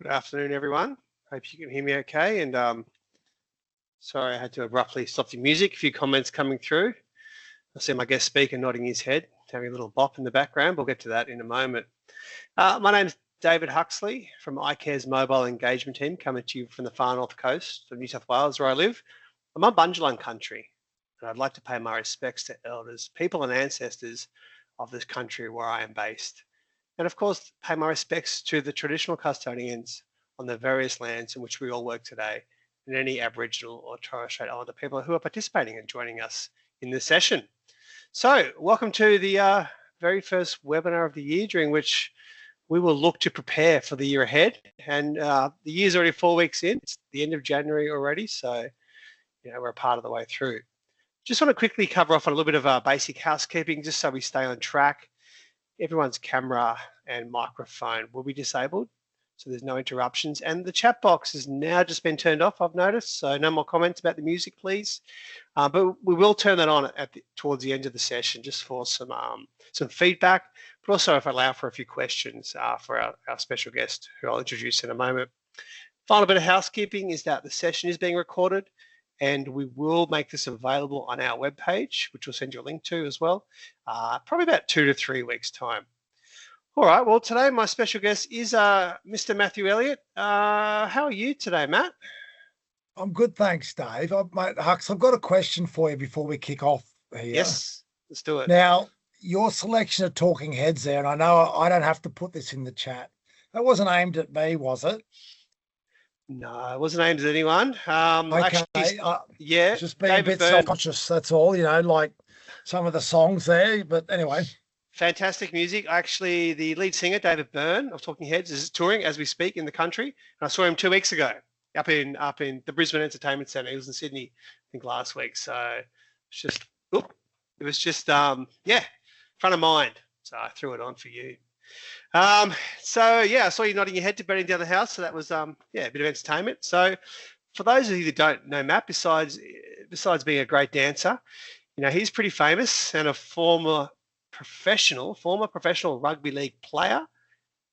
Good afternoon, everyone. Hope you can hear me okay. And sorry, I had to abruptly stop the music. A few comments coming through. I see my guest speaker nodding his head, having a little bop in the background. We'll get to that in a moment. My name's David Huxley from icare's mobile engagement team, coming to you from the far north coast of New South Wales, where I live. I'm on Bundjalung country, and I'd like to pay my respects to elders, people and ancestors of this country where I am based. And of course, pay my respects to the traditional custodians on the various lands in which we all work today, and any Aboriginal or Torres Strait Islander people who are participating and joining us in this session. So welcome to the very first webinar of the year, during which we will look to prepare for the year ahead. And the year's already 4 weeks in. It's the end of January already, so we're a part of the way through. Just want to quickly cover off on a little bit of basic housekeeping, just so we stay on track. Everyone's camera and microphone will be disabled, so there's no interruptions. And the chat box has now just been turned off, I've noticed, so no more comments about the music, please. But we will turn that on towards the end of the session, just for some feedback, but also if I allow for a few questions for our special guest, who I'll introduce in a moment. Final bit of housekeeping is that the session is being recorded, and we will make this available on our webpage, which we'll send you a link to as well, probably about 2 to 3 weeks' time. All right, well, today my special guest is Mr. Matthew Elliott. How are you today, Matt? I'm good, thanks, Dave. Mate, Hux, I've got a question for you before we kick off here. Yes, let's do it. Now, your selection of talking heads there, and I know I don't have to put this in the chat. That wasn't aimed at me, was it? No, it wasn't aimed at anyone. Okay. Yeah. Just being a bit self-conscious, that's all, like some of the songs there. But anyway. Fantastic music. Actually, the lead singer, David Byrne of Talking Heads, is touring as we speak in the country. And I saw him 2 weeks ago up in the Brisbane Entertainment Centre. He was in Sydney, I think, last week. So it was just front of mind. So I threw it on for you. I saw you nodding your head to burning down the house. So that was a bit of entertainment. So for those of you that don't know Matt, besides being a great dancer, he's pretty famous and a former professional rugby league player,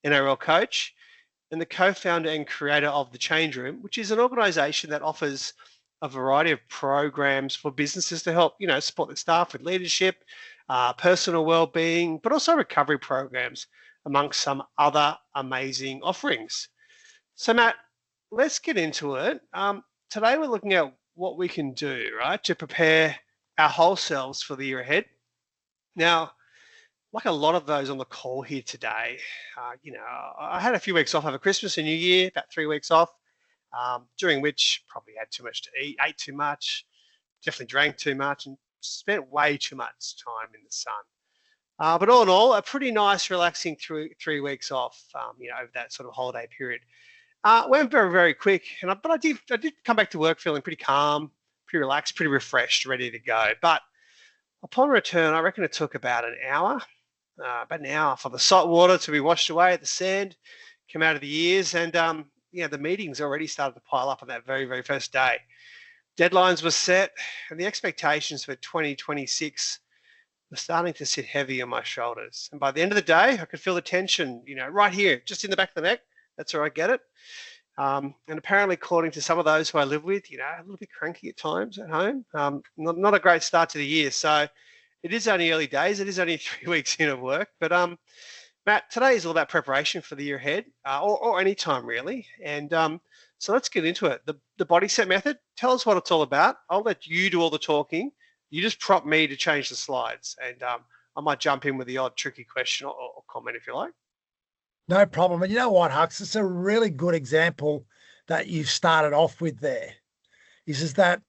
NRL Coach, and the co-founder and creator of The Change Room, which is an organisation that offers a variety of programs for businesses to help, support their staff with leadership, personal well-being, but also recovery programs, amongst some other amazing offerings. So, Matt, let's get into it. Today we're looking at what we can do, right, to prepare our whole selves for the year ahead. Now, like a lot of those on the call here today, I had a few weeks off over Christmas and New Year, about 3 weeks off, during which probably had too much to eat, ate too much, definitely drank too much, and spent way too much time in the sun. But all in all, a pretty nice, relaxing 3 weeks off, over that sort of holiday period. Went very, very quick, but I did come back to work feeling pretty calm, pretty relaxed, pretty refreshed, ready to go. But upon return, I reckon it took about an hour for the salt water to be washed away, the sand come out of the ears, and the meetings already started to pile up on that very, very first day. Deadlines were set, and the expectations for 2026 were starting to sit heavy on my shoulders. And by the end of the day, I could feel the tension, right here, just in the back of the neck. That's where I get it. And apparently, according to some of those who I live with, a little bit cranky at times at home. Not a great start to the year. So it is only early days. It is only 3 weeks in of work. But Matt, today is all about preparation for the year ahead, or any time really. And so let's get into it. The BODYSET method, tell us what it's all about. I'll let you do all the talking. You just prompt me to change the slides. And I might jump in with the odd tricky question or comment if you like. No problem. And you know what, Hux? It's a really good example that you've started off with there. Is that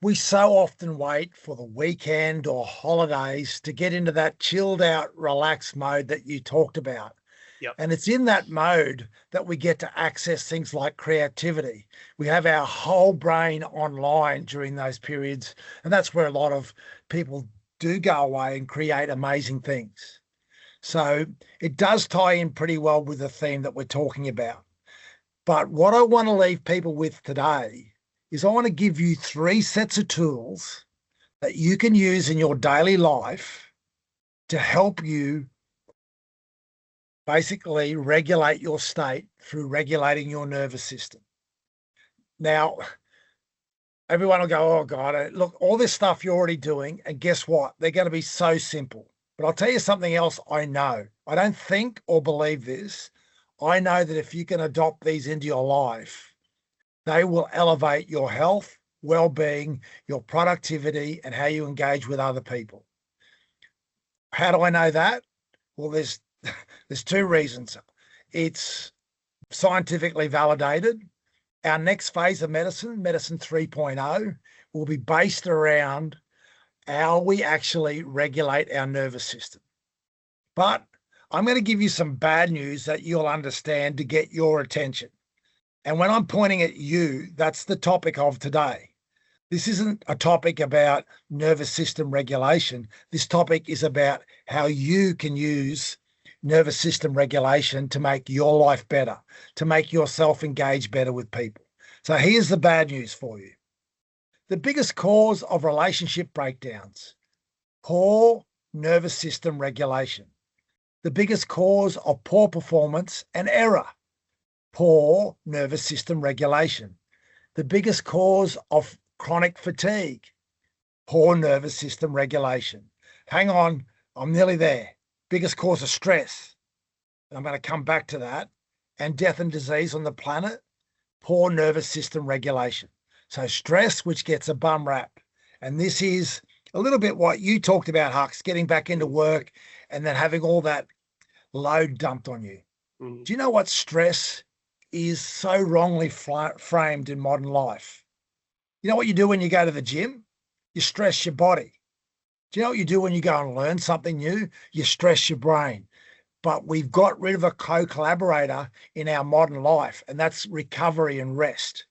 we so often wait for the weekend or holidays to get into that chilled out, relaxed mode that you talked about. Yep. And it's in that mode that we get to access things like creativity. We have our whole brain online during those periods. And that's where a lot of people do go away and create amazing things. So it does tie in pretty well with the theme that we're talking about. But what I want to leave people with today is I want to give you 3 sets of tools that you can use in your daily life to help you basically regulate your state through regulating your nervous system. Now, everyone will go, oh God, look, all this stuff you're already doing. And guess what? They're going to be so simple. But I'll tell you something else I know. I don't think or believe this. I know that if you can adopt these into your life, they will elevate your health, well-being, your productivity, and how you engage with other people. How do I know that? Well, there's two reasons. It's scientifically validated. Our next phase of medicine, Medicine 3.0, will be based around how we actually regulate our nervous system. But I'm going to give you some bad news that you'll understand to get your attention. And when I'm pointing at you, that's the topic of today. This isn't a topic about nervous system regulation. This topic is about how you can use nervous system regulation to make your life better, to make yourself engage better with people. So here's the bad news for you. The biggest cause of relationship breakdowns, poor nervous system regulation. The biggest cause of poor performance and error, poor nervous system regulation. The biggest cause of chronic fatigue, poor nervous system regulation. Hang on, I'm nearly there. Biggest cause of stress, and I'm going to come back to that, and death and disease on the planet, poor nervous system regulation. So stress, which gets a bum rap. And this is a little bit what you talked about, Hux, getting back into work and then having all that load dumped on you. Mm. Do you know what stress is so wrongly framed in modern life? You know what you do when you go to the gym? You stress your body. Do you know what you do when you go and learn something new? You stress your brain. But we've got rid of a co-collaborator in our modern life, and that's recovery and rest.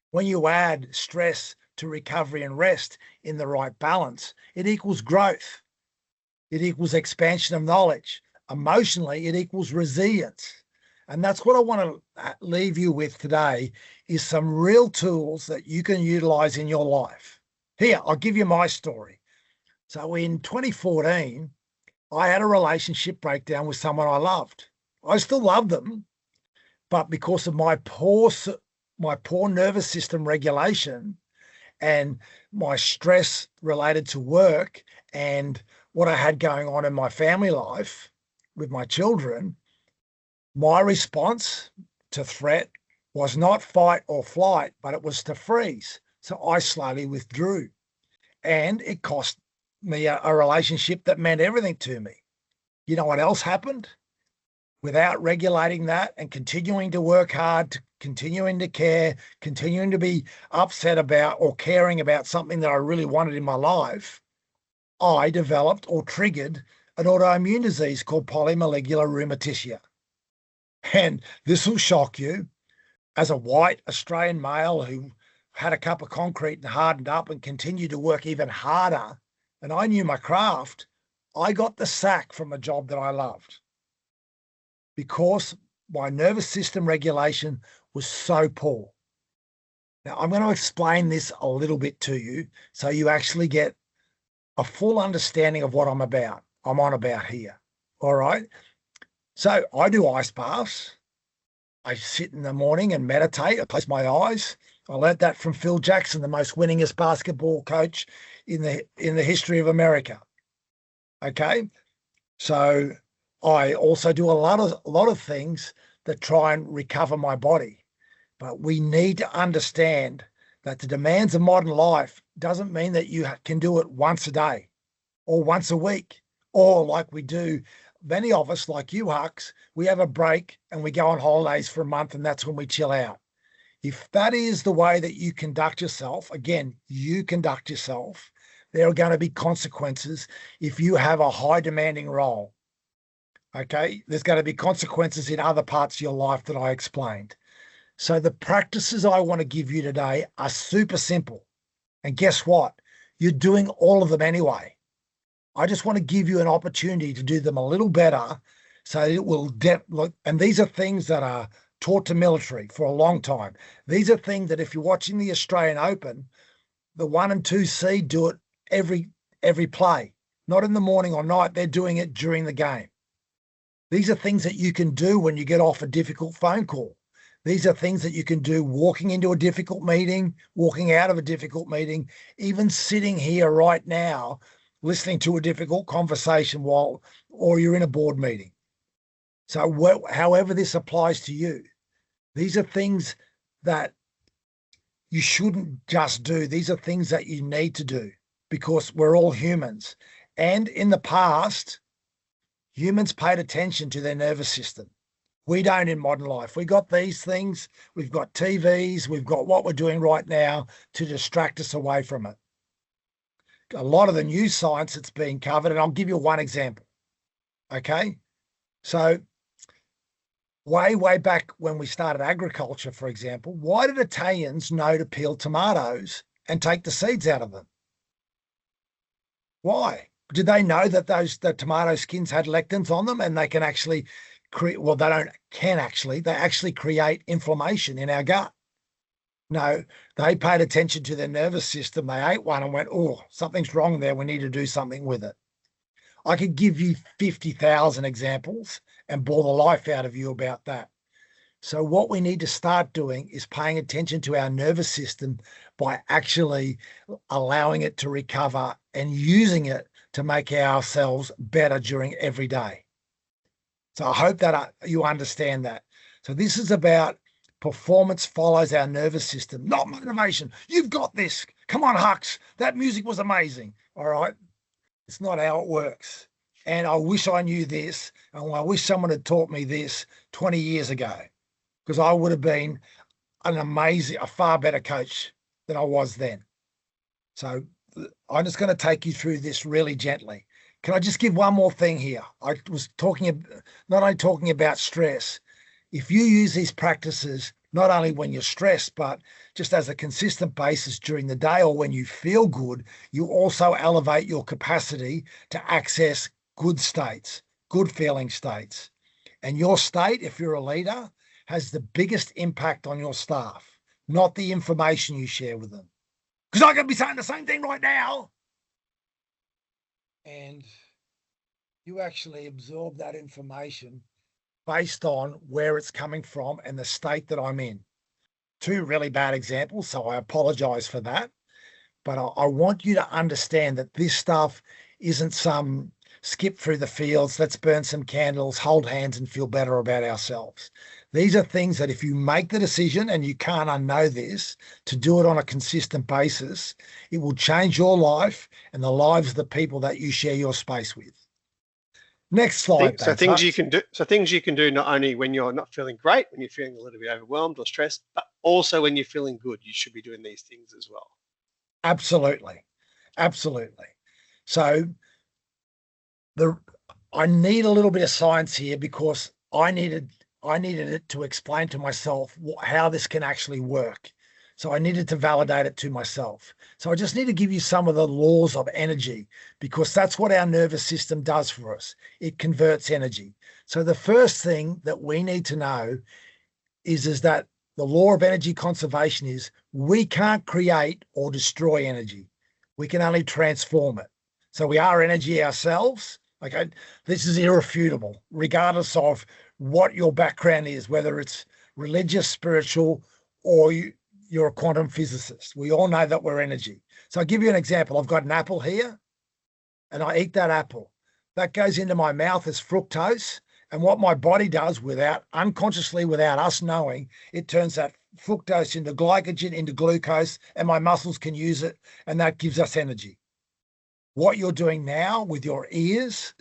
When you add stress to recovery and rest in the right balance, it equals growth. It equals expansion of knowledge. Emotionally, it equals resilience. And that's what I want to leave you with today is some real tools that you can utilize in your life. Here, I'll give you my story. So in 2014, I had a relationship breakdown with someone I loved. I still love them, but because of my poor nervous system regulation and my stress related to work and what I had going on in my family life with my children, my response to threat was not fight or flight, but it was to freeze. So I slowly withdrew, and it cost me a relationship that meant everything to me. You know what else happened? Without regulating that and continuing to work hard, continuing to care, continuing to be upset about or caring about something that I really wanted in my life, I developed or triggered an autoimmune disease called polymolecular rheumatia. And this will shock you. As a white Australian male who had a cup of concrete and hardened up and continued to work even harder, and I knew my craft, I got the sack from a job that I loved because my nervous system regulation was so poor. Now, I'm going to explain this a little bit to you so you actually get a full understanding of what I'm on about here. All right. So I do ice baths. I sit in the morning and meditate. I close my eyes. I learned that from Phil Jackson, the most winningest basketball coach in the history of America. Okay. So I also do a lot of things that try and recover my body. But we need to understand that the demands of modern life doesn't mean that you can do it once a day or once a week, or like we do, many of us, like you, Hux, we have a break and we go on holidays for a month and that's when we chill out. If that is the way that you conduct yourself, again, you conduct yourself, there are going to be consequences if you have a high demanding role. Okay, there's going to be consequences in other parts of your life that I explained. So the practices I want to give you today are super simple. And guess what? You're doing all of them anyway. I just want to give you an opportunity to do them a little better so it will look. And these are things that are taught to military for a long time. These are things that if you're watching the Australian Open, the 1 and 2 seed do it every play, not in the morning or night. They're doing it during the game. These are things that you can do when you get off a difficult phone call. These are things that you can do walking into a difficult meeting, walking out of a difficult meeting, even sitting here right now, listening to a difficult conversation or you're in a board meeting. So however this applies to you, these are things that you shouldn't just do. These are things that you need to do because we're all humans. And in the past, humans paid attention to their nervous system. We don't in modern life. We got these things. We've got TVs. We've got what we're doing right now to distract us away from it. A lot of the new science that's being covered, and I'll give you one example. Okay. So way back when we started agriculture, for example, why did Italians know to peel tomatoes and take the seeds out of them? Why? Did they know that the tomato skins had lectins on them and they can actually create, well, they actually create inflammation in our gut? No, they paid attention to their nervous system. They ate one and went, oh, something's wrong there. We need to do something with it. I could give you 50,000 examples and bore the life out of you about that. So what we need to start doing is paying attention to our nervous system by actually allowing it to recover and using it to make ourselves better during every day. So I hope that you understand that. So this is about performance follows our nervous system, not motivation. You've got this. Come on, Hux. That music was amazing. All right. It's not how it works. And I wish I knew this. And I wish someone had taught me this 20 years ago, because I would have been a far better coach than I was then. So I'm just going to take you through this really gently. Can I just give one more thing here? I was not only talking about stress. If you use these practices, not only when you're stressed, but just as a consistent basis during the day or when you feel good, you also elevate your capacity to access good states, good feeling states. And your state, if you're a leader, has the biggest impact on your staff, not the information you share with them. Because I could be saying the same thing right now. And you actually absorb that information based on where it's coming from and the state that I'm in. Two really bad examples, so I apologize for that. But I want you to understand that this stuff isn't some skip through the fields, let's burn some candles, hold hands and feel better about ourselves. These are things that if you make the decision, and you can't unknow this, to do it on a consistent basis, it will change your life and the lives of the people that you share your space with. Next slide. So things you can do not only when you're not feeling great, when you're feeling a little bit overwhelmed or stressed, but also when you're feeling good, you should be doing these things as well. Absolutely. So I need a little bit of science here because I needed it to explain to myself how this can actually work. So I needed to validate it to myself. So I just need to give you some of the laws of energy, because that's what our nervous system does for us. It converts energy. So the first thing that we need to know is that the law of energy conservation is we can't create or destroy energy. We can only transform it. So we are energy ourselves. Okay, this is irrefutable, regardless of what your background is, whether it's religious, spiritual, or you're a quantum physicist. We all know that we're energy. So I'll give you an example. I've got an apple here and I eat that apple. That goes into my mouth as fructose. And what my body does unconsciously, without us knowing, it turns that fructose into glycogen, into glucose, and my muscles can use it. And that gives us energy. What you're doing now with your ears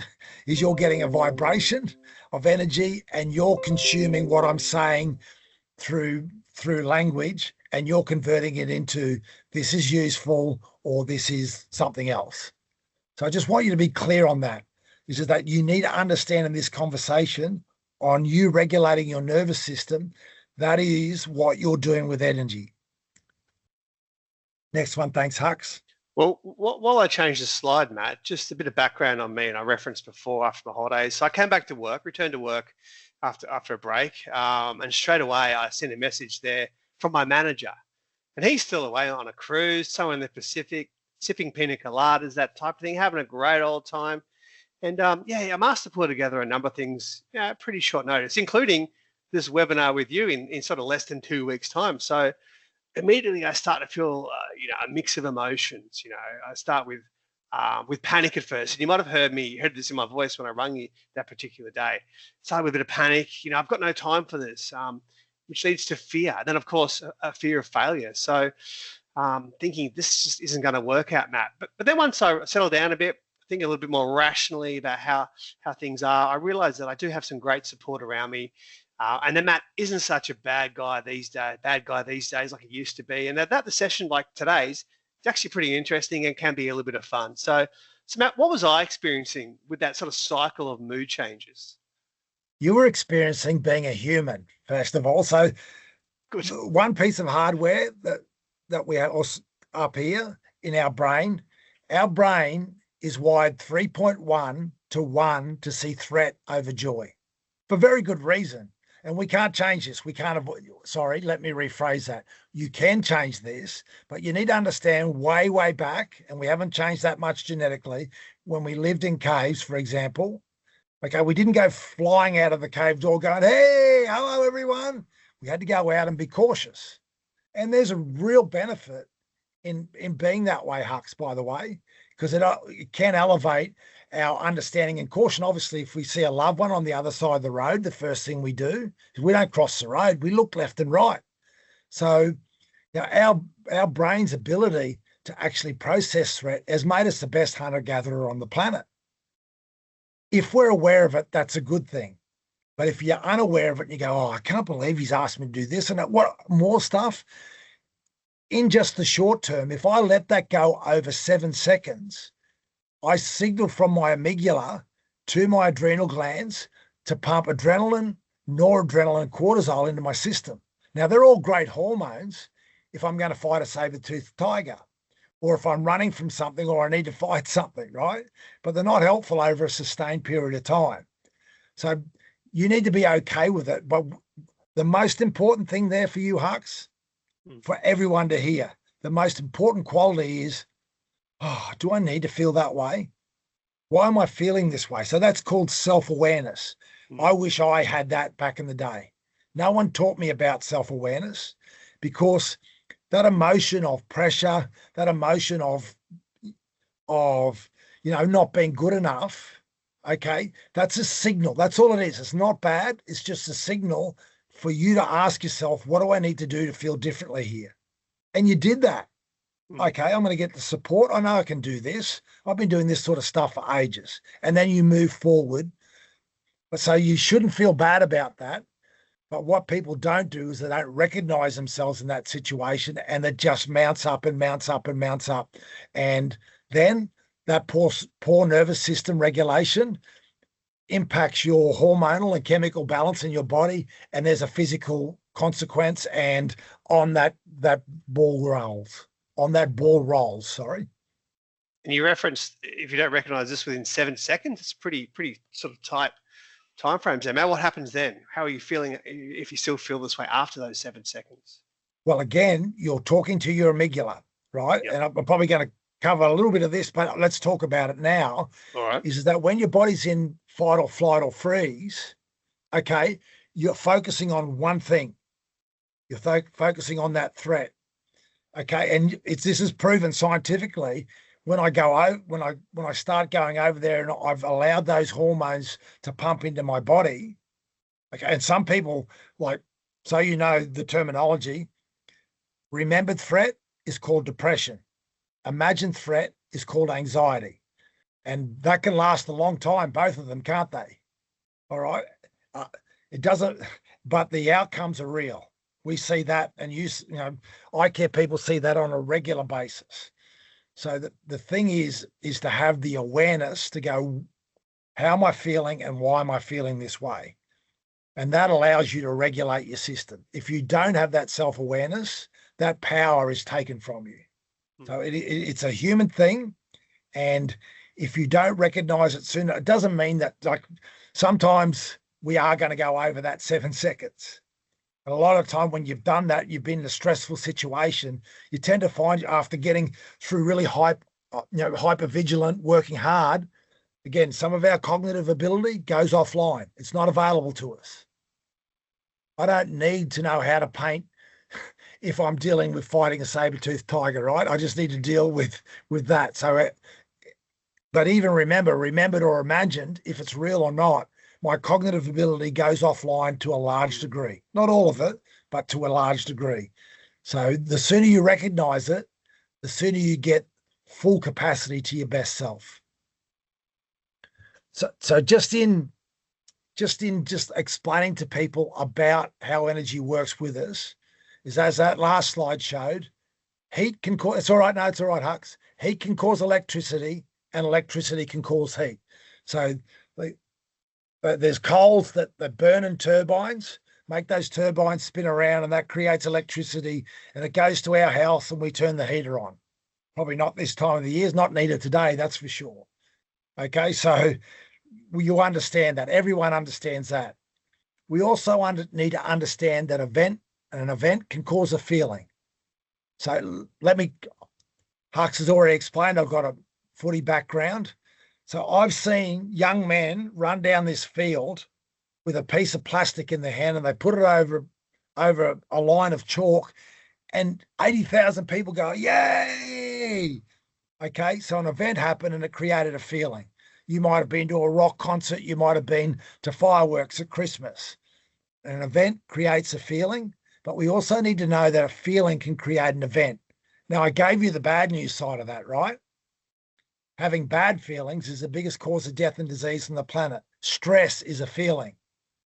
is you're getting a vibration of energy and you're consuming what I'm saying through language, and you're converting it into this is useful or this is something else. So I just want you to be clear on that. Is that you need to understand in this conversation on you regulating your nervous system, that is what you're doing with energy. Next one. Thanks, Hux. Well, while I change the slide, Matt, just a bit of background on me, and I referenced before after my holidays. So I came back to work, returned to work after a break, and straight away I sent a message there from my manager, and he's still away on a cruise, somewhere in the Pacific, sipping pina coladas, that type of thing, having a great old time. And I'm asked to put together a number of things, pretty short notice, including this webinar with you in sort of less than 2 weeks' time. So immediately I start to feel, a mix of emotions. I start with panic at first. And you might have heard this in my voice when I rang you that particular day. Started with a bit of panic. I've got no time for this, which leads to fear. And then, of course, a fear of failure. So thinking this just isn't going to work out, Matt. But then once I settle down a bit, think a little bit more rationally about how things are, I realized that I do have some great support around me. And then Matt isn't such a bad guy these days like he used to be. And that the session like today's, it's actually pretty interesting and can be a little bit of fun. So Matt, what was I experiencing with that sort of cycle of mood changes? You were experiencing being a human, first of all. So good. One piece of hardware that we have up here in our brain is wired 3.1 to 1 to see threat over joy for very good reason. And we can't change this. We can't avoid. Sorry, let me rephrase that. You can change this, but you need to understand way, way back, and we haven't changed that much genetically. When we lived in caves, for example, okay, we didn't go flying out of the cave door going, hey, hello, everyone. We had to go out and be cautious. And there's a real benefit in being that way, Hux, by the way, because it can elevate our understanding and caution. Obviously, if we see a loved one on the other side of the road, the first thing we do is we don't cross the road. We look left and right. So our brain's ability to actually process threat has made us the best hunter-gatherer on the planet. If we're aware of it, that's a good thing. But if you're unaware of it and you go, oh, I can't believe he's asked me to do this and what more stuff, in just the short term, if I let that go over 7 seconds, I signal from my amygdala to my adrenal glands to pump adrenaline, noradrenaline, and cortisol into my system. Now, they're all great hormones if I'm going to fight a saber-toothed tiger or if I'm running from something or I need to fight something, right? But they're not helpful over a sustained period of time. So you need to be okay with it. But the most important thing there for you, Hux, for everyone to hear, the most important quality is, oh, do I need to feel that way? Why am I feeling this way? So that's called self-awareness. I wish I had that back in the day. No one taught me about self-awareness because that emotion of pressure, that emotion of not being good enough, okay, that's a signal. That's all it is. It's not bad. It's just a signal for you to ask yourself, what do I need to do to feel differently here? And you did that. Okay, I'm going to get the support. I know I can do this. I've been doing this sort of stuff for ages. And then you move forward. But so you shouldn't feel bad about that. But what people don't do is they don't recognize themselves in that situation and it just mounts up and mounts up and mounts up. And then that poor nervous system regulation impacts your hormonal and chemical balance in your body. And there's a physical consequence. And on that ball rolls, sorry. And you referenced, if you don't recognize this within 7 seconds, it's pretty sort of tight timeframes there. Matt, what happens then? How are you feeling if you still feel this way after those 7 seconds? Well, again, you're talking to your amygdala, right? Yep. And I'm probably going to cover a little bit of this, but let's talk about it now. All right. Is that when your body's in fight or flight or freeze, okay, you're focusing on one thing. You're focusing on that threat. Okay, and this is proven scientifically. When I start going over there and I've allowed those hormones to pump into my body, okay, and some people so you know the terminology, remembered threat is called depression. Imagined threat is called anxiety. And that can last a long time, both of them, can't they? All right. It doesn't, but the outcomes are real. We see that, and icare people see that on a regular basis. So the thing is to have the awareness to go, how am I feeling and why am I feeling this way? And that allows you to regulate your system. If you don't have that self-awareness, that power is taken from you. So it's a human thing. And if you don't recognize it sooner, it doesn't mean that, sometimes we are going to go over that 7 seconds. And a lot of time when you've done that, you've been in a stressful situation, you tend to find after getting through really hyper vigilant, working hard, Again, some of our cognitive ability goes offline. It's not available to us. I don't need to know how to paint if I'm dealing with fighting a saber-toothed tiger, right? I just need to deal with that. So, but even remembered or imagined, if it's real or not, my cognitive ability goes offline to a large degree. Not all of it, but to a large degree. So the sooner you recognize it, the sooner you get full capacity to your best self. So just explaining to people about how energy works with us, is as that last slide showed, heat can cause, it's all right, no, it's all right, Hux. Heat can cause electricity and electricity can cause heat. So there's coals that burn in turbines, make those turbines spin around, and that creates electricity, and it goes to our house and we turn the heater on. Probably not this time of the year, it's not needed today, that's for sure. Okay, so you understand that. Everyone understands that. We also need to understand that an event can cause a feeling. So Hux has already explained, I've got a footy background. So I've seen young men run down this field with a piece of plastic in their hand, and they put it over a line of chalk, and 80,000 people go, yay! Okay, so an event happened and it created a feeling. You might have been to a rock concert, you might have been to fireworks at Christmas. An event creates a feeling, but we also need to know that a feeling can create an event. Now, I gave you the bad news side of that, right? Having bad feelings is the biggest cause of death and disease on the planet. Stress is a feeling.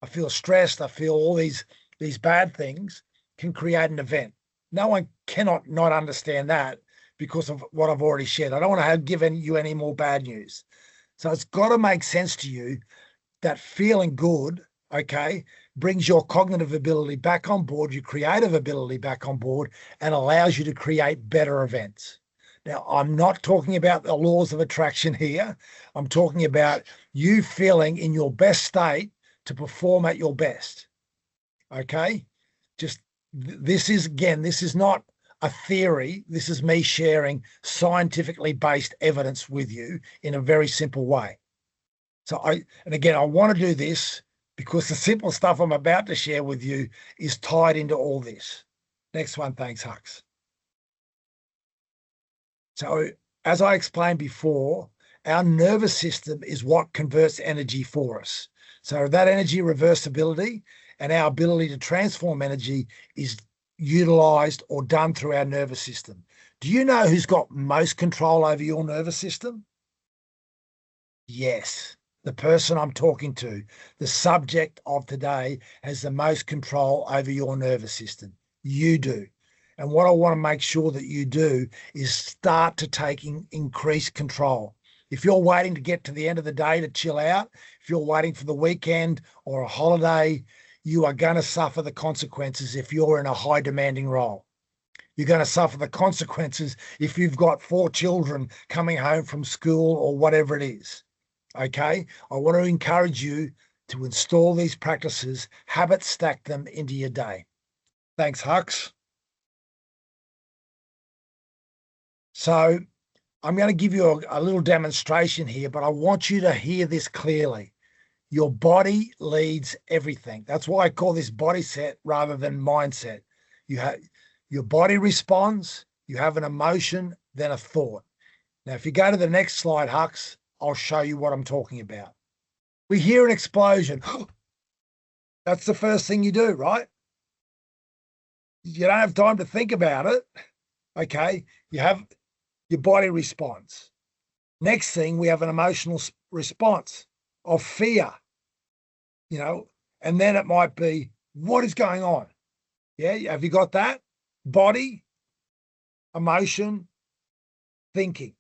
I feel stressed. I feel all these bad things can create an event. No one cannot not understand that because of what I've already shared. I don't want to have given you any more bad news. So it's got to make sense to you that feeling good, okay, brings your cognitive ability back on board, your creative ability back on board, and allows you to create better events. Now, I'm not talking about the laws of attraction here. I'm talking about you feeling in your best state to perform at your best. Okay? This is not a theory. This is me sharing scientifically based evidence with you in a very simple way. So I want to do this because the simple stuff I'm about to share with you is tied into all this. Next one. Thanks, Hux. So as I explained before, our nervous system is what converts energy for us. So that energy reversibility and our ability to transform energy is utilized or done through our nervous system. Do you know who's got most control over your nervous system? Yes, the person I'm talking to, the subject of today, has the most control over your nervous system. You do. And what I want to make sure that you do is start to taking increased control. If you're waiting to get to the end of the day to chill out, if you're waiting for the weekend or a holiday, you are going to suffer the consequences if you're in a high demanding role. You're going to suffer the consequences if you've got 4 children coming home from school or whatever it is. Okay? I want to encourage you to install these practices, habit stack them into your day. Thanks, Hux. So I'm going to give you a little demonstration here, but I want you to hear this clearly. Your body leads everything. That's why I call this BODYSET rather than mindset. Your body responds, you have an emotion, then a thought. Now, if you go to the next slide, Hux, I'll show you what I'm talking about. We hear an explosion. That's the first thing you do, right? You don't have time to think about it. Okay, your body responds. Next thing, we have an emotional response of fear, and then it might be, what is going on? Yeah, have you got that? Body, emotion, thinking.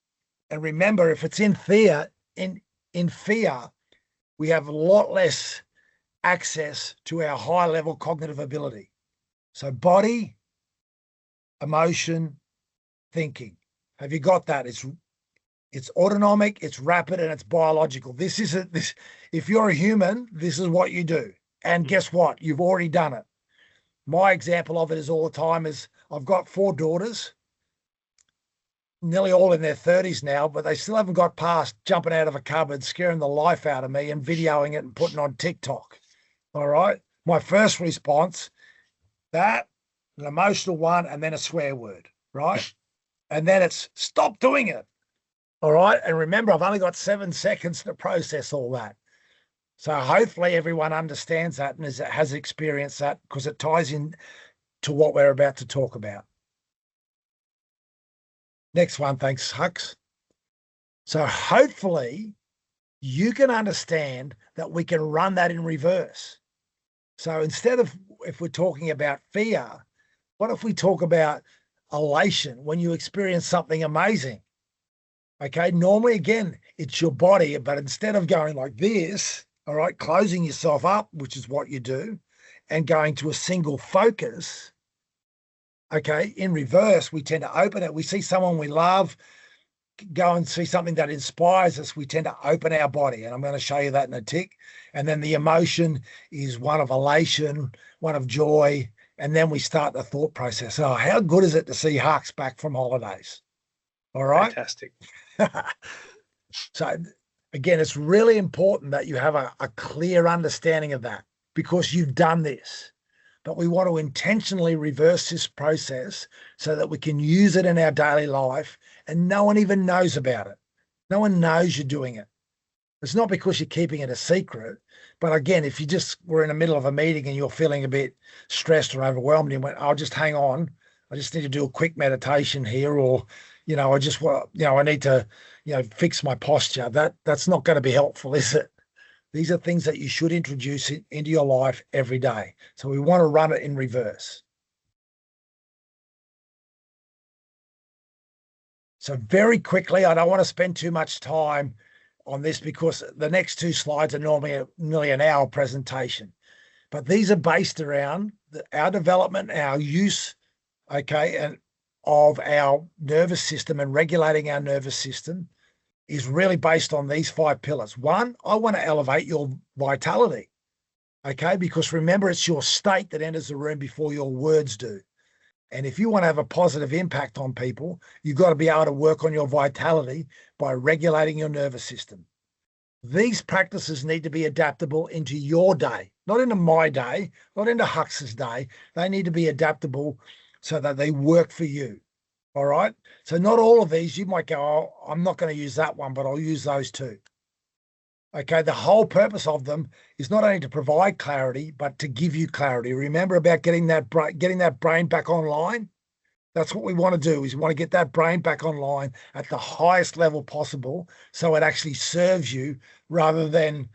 And remember, if it's in fear, in fear, we have a lot less access to our high level cognitive ability. So body, emotion, thinking. Have you got that? It's autonomic, it's rapid, and it's biological. If you're a human, this is what you do. And guess what? You've already done it. My example of it is all the time is I've got 4 daughters. nearly all in their 30s now, but they still haven't got past jumping out of a cupboard, scaring the life out of me and videoing it and putting on TikTok. All right. My first response, that, an emotional one, and then a swear word, right? And then it's stop doing it. All right. And remember, I've only got 7 seconds to process all that. So hopefully everyone understands that and has experienced that, because it ties in to what we're about to talk about. Next one. Thanks, Hux. So hopefully you can understand that we can run that in reverse. So instead of, if we're talking about fear, what if we talk about elation when you experience something amazing? Okay. Normally, again, it's your body, but instead of going like this, all right, closing yourself up, which is what you do, and going to a single focus, okay, in reverse, we tend to open it. We see someone we love, go and see something that inspires us, we tend to open our body. And I'm going to show you that in a tick. And then the emotion is one of elation, one of joy. And then we start the thought process. Oh, how good is it to see Hux back from holidays? All right. Fantastic. So again, it's really important that you have a clear understanding of that, because you've done this. But we want to intentionally reverse this process so that we can use it in our daily life and no one even knows about it. No one knows you're doing it. It's not because you're keeping it a secret. But again, if you just were in the middle of a meeting and you're feeling a bit stressed or overwhelmed, and you went, "I'll just hang on. I just need to do a quick meditation here," or, I just want, I need to, fix my posture. That's not going to be helpful, is it? These are things that you should introduce into your life every day. So we want to run it in reverse. So very quickly, I don't want to spend too much time on this because the next 2 slides are normally nearly an hour presentation. But these are based around our development, our use, okay, and of our nervous system and regulating our nervous system is really based on these 5 pillars. 1, I want to elevate your vitality, okay? Because remember, it's your state that enters the room before your words do. And if you want to have a positive impact on people, you've got to be able to work on your vitality by regulating your nervous system. These practices need to be adaptable into your day, not into my day, not into Hux's day. They need to be adaptable so that they work for you. All right. So not all of these, you might go, "Oh, I'm not going to use that one, but I'll use those 2." Okay. The whole purpose of them is not only to provide clarity, but to give you clarity. Remember about getting that brain back online. That's what we want to do, is we want to get that brain back online at the highest level possible. So it actually serves you rather than,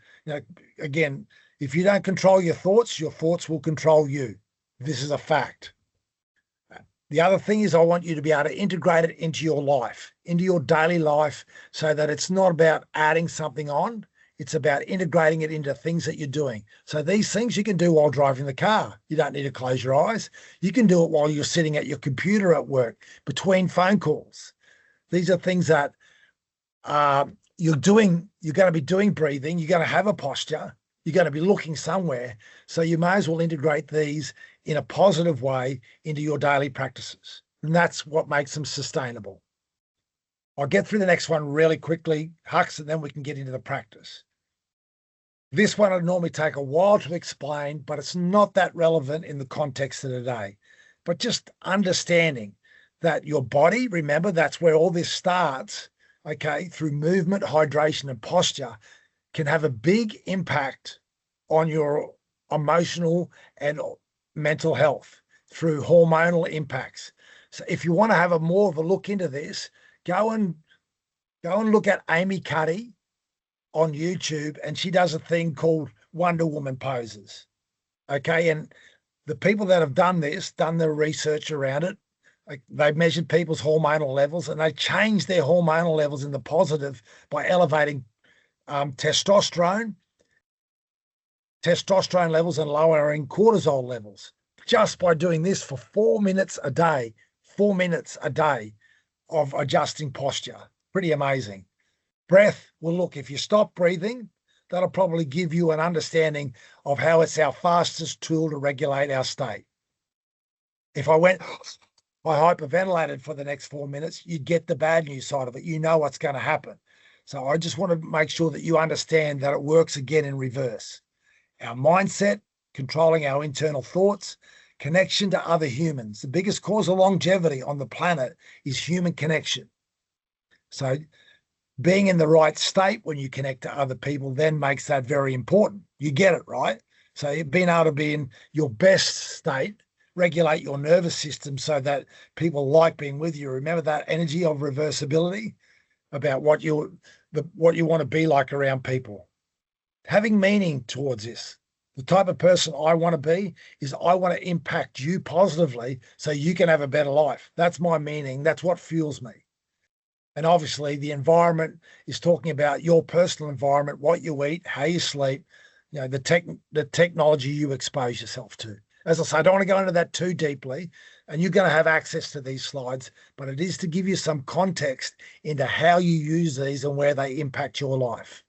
again, if you don't control your thoughts will control you. This is a fact. The other thing is I want you to be able to integrate it into your life, into your daily life, so that it's not about adding something on. It's about integrating it into things that you're doing. So these things you can do while driving the car. You don't need to close your eyes. You can do it while you're sitting at your computer at work, between phone calls. These are things that you're doing. You're going to be doing breathing. You're going to have a posture. You're going to be looking somewhere. So you may as well integrate these in a positive way into your daily practices. And that's what makes them sustainable. I'll get through the next one really quickly, Hux, and then we can get into the practice. This one would normally take a while to explain, but it's not that relevant in the context of today. But just understanding that your body, remember, that's where all this starts, okay, through movement, hydration, and posture, can have a big impact on your emotional and mental health through hormonal impacts. So if you want to have more of a look into this, go and look at Amy Cuddy on YouTube, and she does a thing called Wonder Woman poses. Okay. And the people that have done the research around it, they've measured people's hormonal levels, and they changed their hormonal levels in the positive by elevating testosterone levels and lowering cortisol levels just by doing this for 4 minutes a day of adjusting posture. Pretty amazing. Breath, well, look, if you stop breathing, that'll probably give you an understanding of how it's our fastest tool to regulate our state. If I went I hyperventilated for the next 4 minutes, you'd get the bad news side of it. You know what's going to happen. So I just want to make sure that you understand that it works again in reverse. Our mindset, controlling our internal thoughts, connection to other humans. The biggest cause of longevity on the planet is human connection. So being in the right state when you connect to other people then makes that very important. You get it, right? So being able to be in your best state, regulate your nervous system so that people like being with you. Remember that energy of reversibility about what you want to be like around people. Having meaning towards this. The type of person I want to be is I want to impact you positively so you can have a better life. That's my meaning. That's what fuels me. And obviously the environment is talking about your personal environment, what you eat, how you sleep, the technology you expose yourself to. As I say, I don't want to go into that too deeply, and you're going to have access to these slides, but it is to give you some context into how you use these and where they impact your life.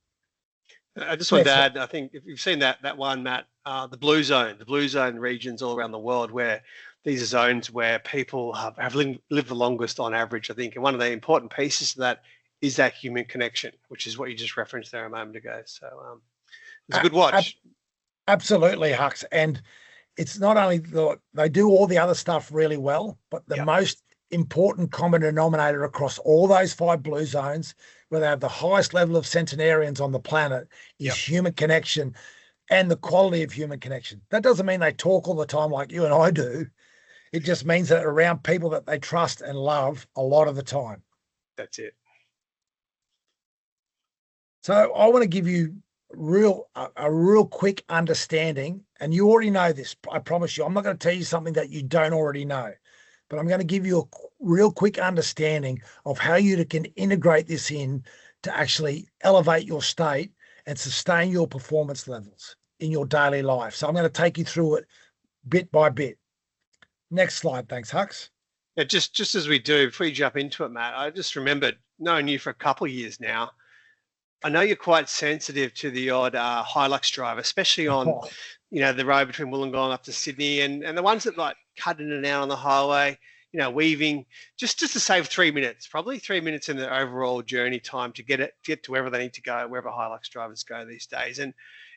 I just wanted to add, I think if you've seen that one, Matt, the blue zone regions all around the world where these are zones where people have lived the longest on average, I think. And one of the important pieces of that is that human connection, which is what you just referenced there a moment ago. So it's a good watch. Absolutely, Hux. And it's not only they do all the other stuff really well, but the most important common denominator across all those 5 blue zones, where they have the highest level of centenarians on the planet, is human connection and the quality of human connection. That doesn't mean they talk all the time like you and I do. It just means that around people that they trust and love a lot of the time. That's it. So I want to give you a real quick understanding, and you already know this, I promise you. I'm not going to tell you something that you don't already know, but I'm going to give you a real quick understanding of how you can integrate this in to actually elevate your state and sustain your performance levels in your daily life. So I'm going to take you through it bit by bit. Next slide. Thanks, Hux. Yeah, just as we do, before you jump into it, Matt, I just remembered knowing you for a couple of years now. I know you're quite sensitive to the odd Hilux drive, especially on, the road between Wollongong up to Sydney, and the ones that like cut in and out on the highway, weaving, just to save 3 minutes, probably 3 minutes in the overall journey time to get to wherever they need to go, wherever Hilux drivers go these days. And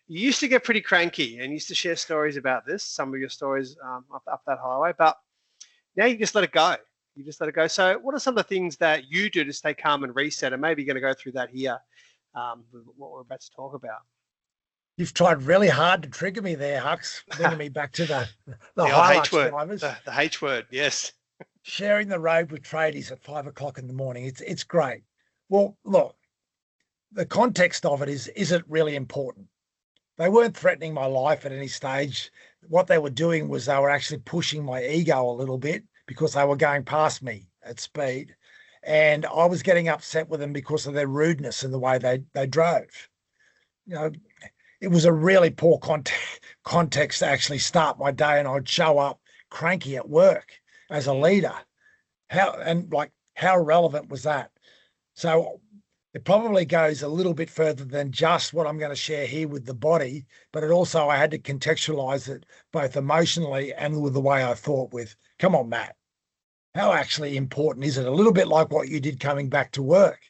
you used to get pretty cranky and used to share stories about this, some of your stories up that highway, but now you just let it go. You just let it go. So what are some of the things that you do to stay calm and reset? And maybe you're going to go through that here, what we're about to talk about. You've tried really hard to trigger me there, Hux, bringing me back to the Hilux drivers. The H word, yes. Sharing the road with tradies at 5 o'clock in the morning. It's great. Well, look, the context of it is it really important? They weren't threatening my life at any stage. What they were doing was they were actually pushing my ego a little bit because they were going past me at speed. And I was getting upset with them because of their rudeness and the way they drove. It was a really poor context to actually start my day, and I'd show up cranky at work as a leader. How relevant was that? So it probably goes a little bit further than just what I'm going to share here with the body, but I had to contextualize it both emotionally and with the way I thought with, come on, Matt, how actually important is it? A little bit like what you did coming back to work.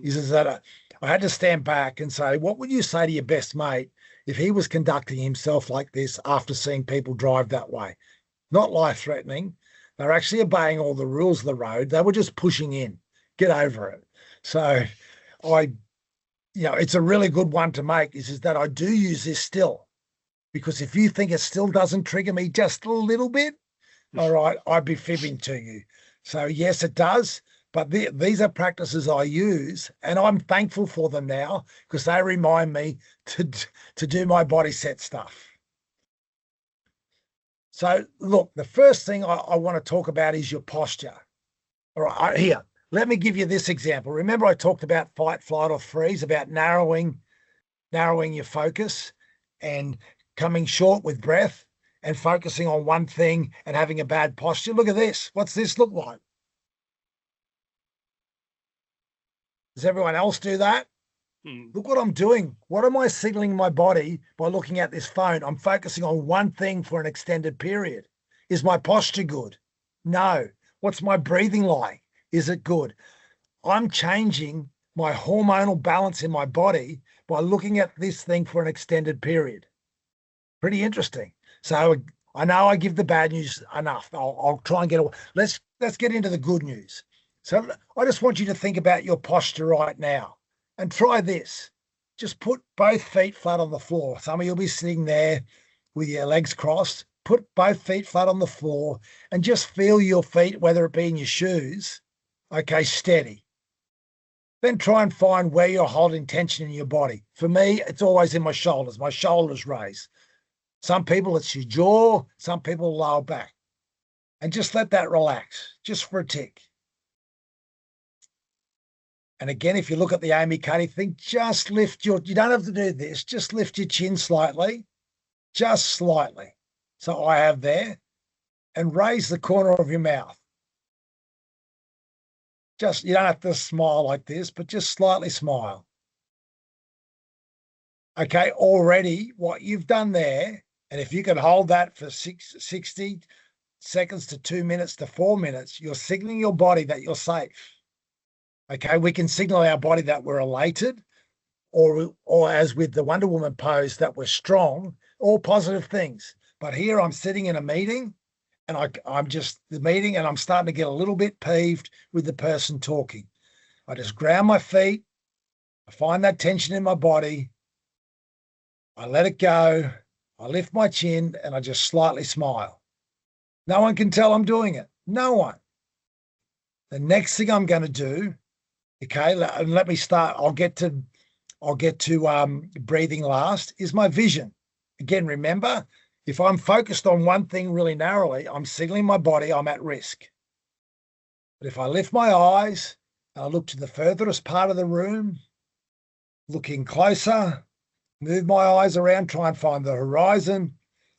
Is that I had to stand back and say, what would you say to your best mate if he was conducting himself like this after seeing people drive that way? Not life-threatening. They're actually obeying all the rules of the road. They were just pushing in. Get over it. So it's a really good one to make is that I do use this still, because if you think it still doesn't trigger me just a little bit, all right, I'd be fibbing to you. So yes, it does. But these are practices I use, and I'm thankful for them now because they remind me to do my BODYSET stuff. So look, the first thing I want to talk about is your posture. All right, here, let me give you this example. Remember I talked about fight, flight, or freeze, about narrowing your focus and coming short with breath and focusing on one thing and having a bad posture. Look at this. What's this look like? Does everyone else do that? Look what I'm doing. What am I signaling my body by looking at this phone? I'm focusing on one thing for an extended period. Is my posture good? No. What's my breathing like? Is it good? I'm changing my hormonal balance in my body by looking at this thing for an extended period. Pretty interesting. So I know I give the bad news enough. I'll try and get away. Let's get into the good news. So I just want you to think about your posture right now and try this. Just put both feet flat on the floor. Some of you'll be sitting there with your legs crossed. Put both feet flat on the floor and just feel your feet, whether it be in your shoes, okay, steady. Then try and find where you're holding tension in your body. For me, it's always in my shoulders. My shoulders raise. Some people, it's your jaw. Some people, lower back. And just let that relax, just for a tick. And again, if you look at the Amy Cuddy thing, just lift you don't have to do this, just lift your chin slightly, just slightly. So I have there, and raise the corner of your mouth. Just, you don't have to smile like this, but just slightly smile. Okay, already what you've done there, and if you can hold that for 60 seconds to 2 minutes to 4 minutes, you're signaling your body that you're safe. Okay, we can signal our body that we're elated, or as with the Wonder Woman pose, that we're strong, all positive things. But here I'm sitting in a meeting and I'm just the meeting and I'm starting to get a little bit peeved with the person talking. I just ground my feet. I find that tension in my body. I let it go. I lift my chin and I just slightly smile. No one can tell I'm doing it. No one. The next thing I'm going to do, okay, let me start. I'll get to breathing last, is my vision. Again, remember, if I'm focused on one thing really narrowly, I'm signaling my body I'm at risk. But if I lift my eyes, I look to the furthest part of the room, looking closer, move my eyes around, try and find the horizon,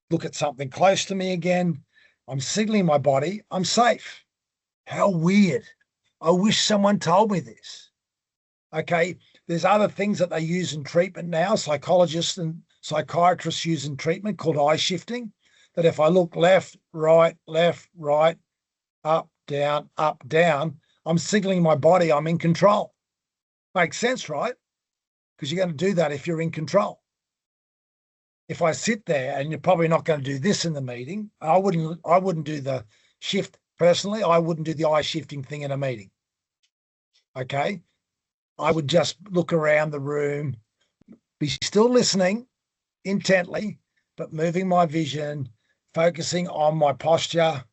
look at something close to me again, I'm signaling my body I'm safe. How weird. I wish someone told me this. Okay, there's other things that they use in treatment now, psychologists and psychiatrists use in treatment called eye shifting, that if I look left, right, up, down, I'm signaling my body I'm in control. Makes sense, right? Because you're going to do that if you're in control. If I sit there, and you're probably not going to do this in the meeting, I wouldn't do the shift personally. I wouldn't do the eye shifting thing in a meeting. Okay? I would just look around the room, be still listening intently, but moving my vision, focusing on my posture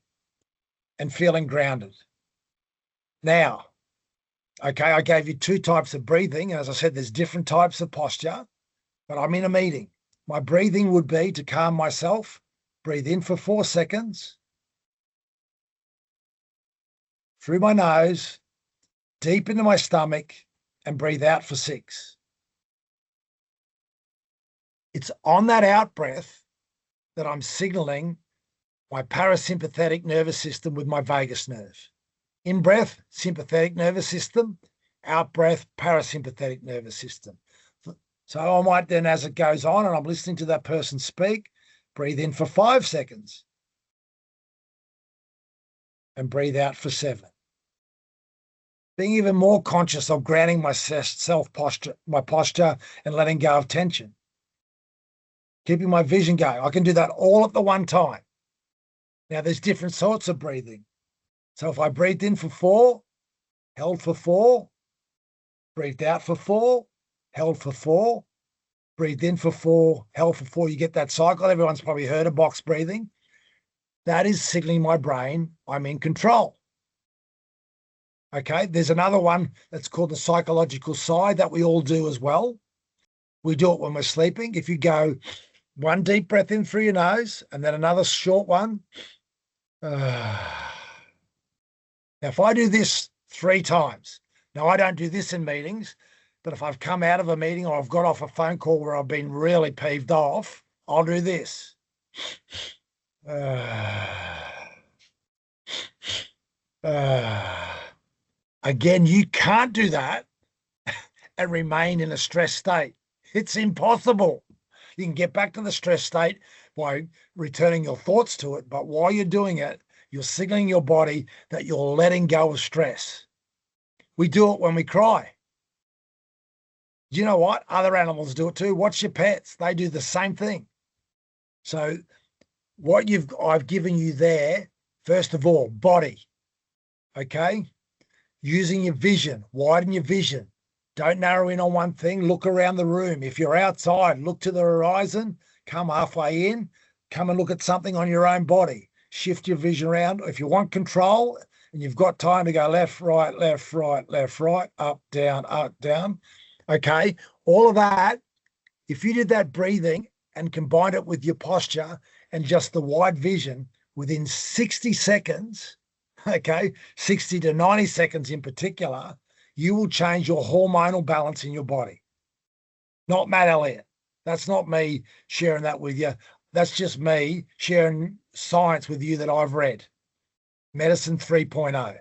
and feeling grounded. Now, okay, I gave you 2 types of breathing. And as I said, there's different types of posture, but I'm in a meeting. My breathing would be to calm myself, breathe in for 4 seconds, through my nose, deep into my stomach, and breathe out for 6. It's on that out breath that I'm signaling my parasympathetic nervous system with my vagus nerve. In breath, sympathetic nervous system, out breath, parasympathetic nervous system. So I might then, as it goes on and I'm listening to that person speak, breathe in for 5 seconds and breathe out for 7. Being even more conscious of grounding my posture and letting go of tension. Keeping my vision going. I can do that all at the one time. Now, there's different sorts of breathing. So if I breathed in for 4, held for 4, breathed out for 4, held for 4, breathed in for 4, held for 4, you get that cycle. Everyone's probably heard of box breathing. That is signaling my brain I'm in control. Okay, there's another one that's called the psychological sigh that we all do as well. We do it when we're sleeping. If you go 1 deep breath in through your nose and then another short one. Now, if I do this 3 times, now I don't do this in meetings, but if I've come out of a meeting or I've got off a phone call where I've been really peeved off, I'll do this. Again, you can't do that and remain in a stress state. It's impossible. You can get back to the stress state by returning your thoughts to it, but while you're doing it, You're signaling your body that you're letting go of stress. We do it when we cry. Do you know what? Other animals do it too. Watch your pets. They do the same thing. So what I've given you there, first of all, body, okay? Using your vision, widen your vision. Don't narrow in on one thing. Look around the room. If you're outside, look to the horizon, come halfway in, come and look at something on your own body. Shift your vision around. If you want control and you've got time to go left, right, left, right, left, right, up, down, okay? All of that, if you did that breathing and combined it with your posture and just the wide vision within 60 seconds, okay, 60 to 90 seconds in particular, you will change your hormonal balance in your body. Not Matt Elliott. That's not me sharing that with you. That's just me sharing science with you that I've read. Medicine 3.0.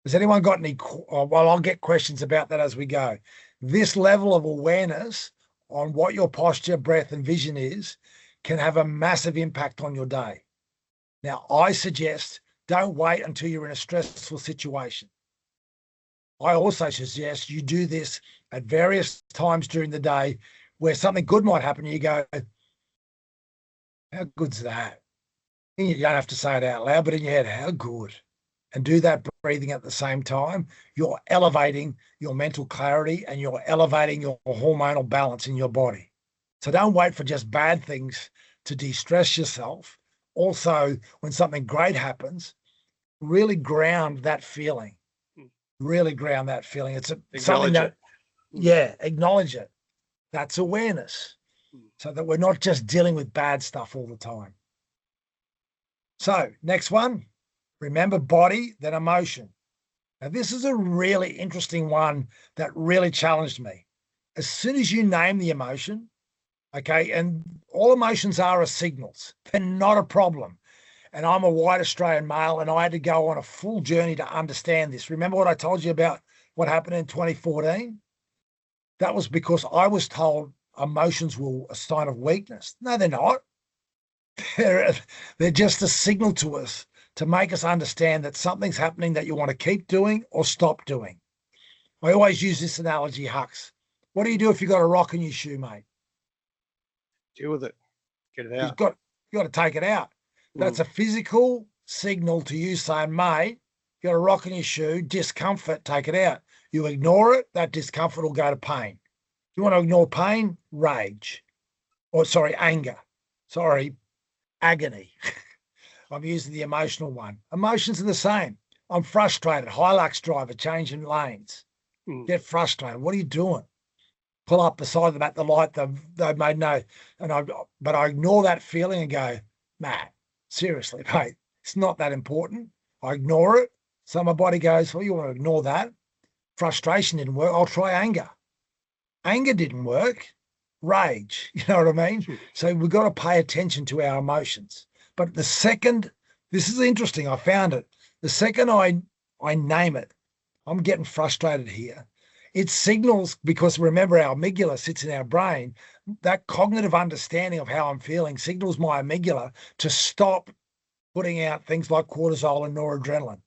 Has anyone got any? Well, I'll get questions about that as we go. This level of awareness on what your posture, breath, and vision is can have a massive impact on your day. Now, I suggest don't wait until you're in a stressful situation. I also suggest you do this at various times during the day where something good might happen and you go, how good's that? And you don't have to say it out loud, but in your head, how good? And do that breathing at the same time. You're elevating your mental clarity and you're elevating your hormonal balance in your body. So don't wait for just bad things to de-stress yourself. Also, when something great happens, really ground that feeling. Really ground that feeling. It's something that, acknowledge it. That's awareness. So that we're not just dealing with bad stuff all the time. So next one, remember body, then emotion. Now this is a really interesting one that really challenged me. As soon as you name the emotion, okay, and all emotions are signals, they're not a problem. And I'm a white Australian male and I had to go on a full journey to understand this. Remember what I told you about what happened in 2014? That was because I was told emotions were a sign of weakness. No, they're not. They're just a signal to us to make us understand that something's happening that you want to keep doing or stop doing. I always use this analogy, Hux. What do you do if you've got a rock in your shoe, mate? Deal with it. Get it out. You've got to take it out. That's a physical signal to you saying, mate, you got a rock in your shoe, discomfort, take it out. You ignore it, that discomfort will go to pain. You want to ignore pain? Rage. Anger. Agony. I'm using the emotional one. Emotions are the same. I'm frustrated. Hilux driver changing lanes. Get frustrated. What are you doing? Pull up beside them at the light. They've made no. But I ignore that feeling and go, Matt, seriously, mate, it's not that important. I ignore it. So my body goes, well, you want to ignore that. Frustration didn't work. I'll try anger. Anger didn't work. Rage. You know what I mean? So we've got to pay attention to our emotions. But the second, this is interesting, I found it. The second I name it, I'm getting frustrated here. It signals, because remember our amygdala sits in our brain, that cognitive understanding of how I'm feeling signals my amygdala to stop putting out things like cortisol and noradrenaline.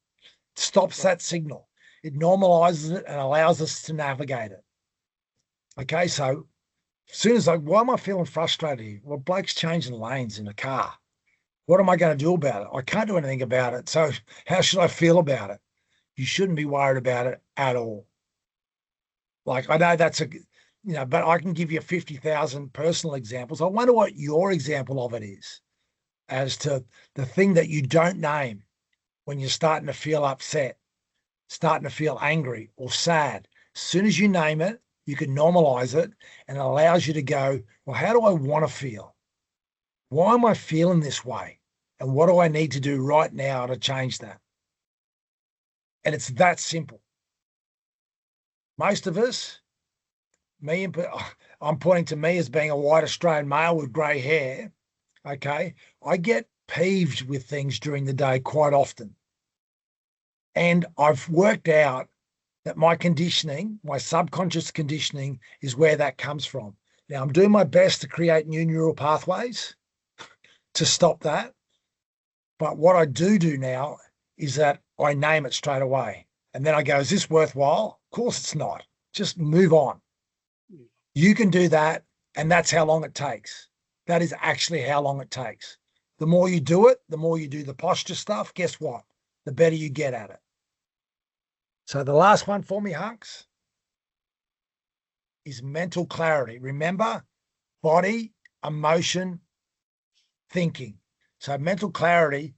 Stops that signal. It normalizes it and allows us to navigate it. Okay, so as soon as why am I feeling frustrated here? Well, Blake's changing lanes in a car. What am I going to do about it? I can't do anything about it. So how should I feel about it? You shouldn't be worried about it at all. Like, I know that's but I can give you 50,000 personal examples. I wonder what your example of it is as to the thing that you don't name when you're starting to feel upset, starting to feel angry or sad. As soon as you name it, you can normalize it and it allows you to go, well, how do I want to feel? Why am I feeling this way? And what do I need to do right now to change that? And it's that simple. Most of us, I'm pointing to me as being a white Australian male with grey hair, okay? I get peeved with things during the day quite often. And I've worked out that my conditioning, my subconscious conditioning, is where that comes from. Now, I'm doing my best to create new neural pathways to stop that. But what I do now is that I name it straight away. And then I go, is this worthwhile? Of course it's not. Just move on. You can do that. And that's how long it takes. That is actually how long it takes. The more you do it, the more you do the posture stuff, guess what? The better you get at it. So the last one for me, Hunks, is mental clarity. Remember, body, emotion, thinking. So mental clarity,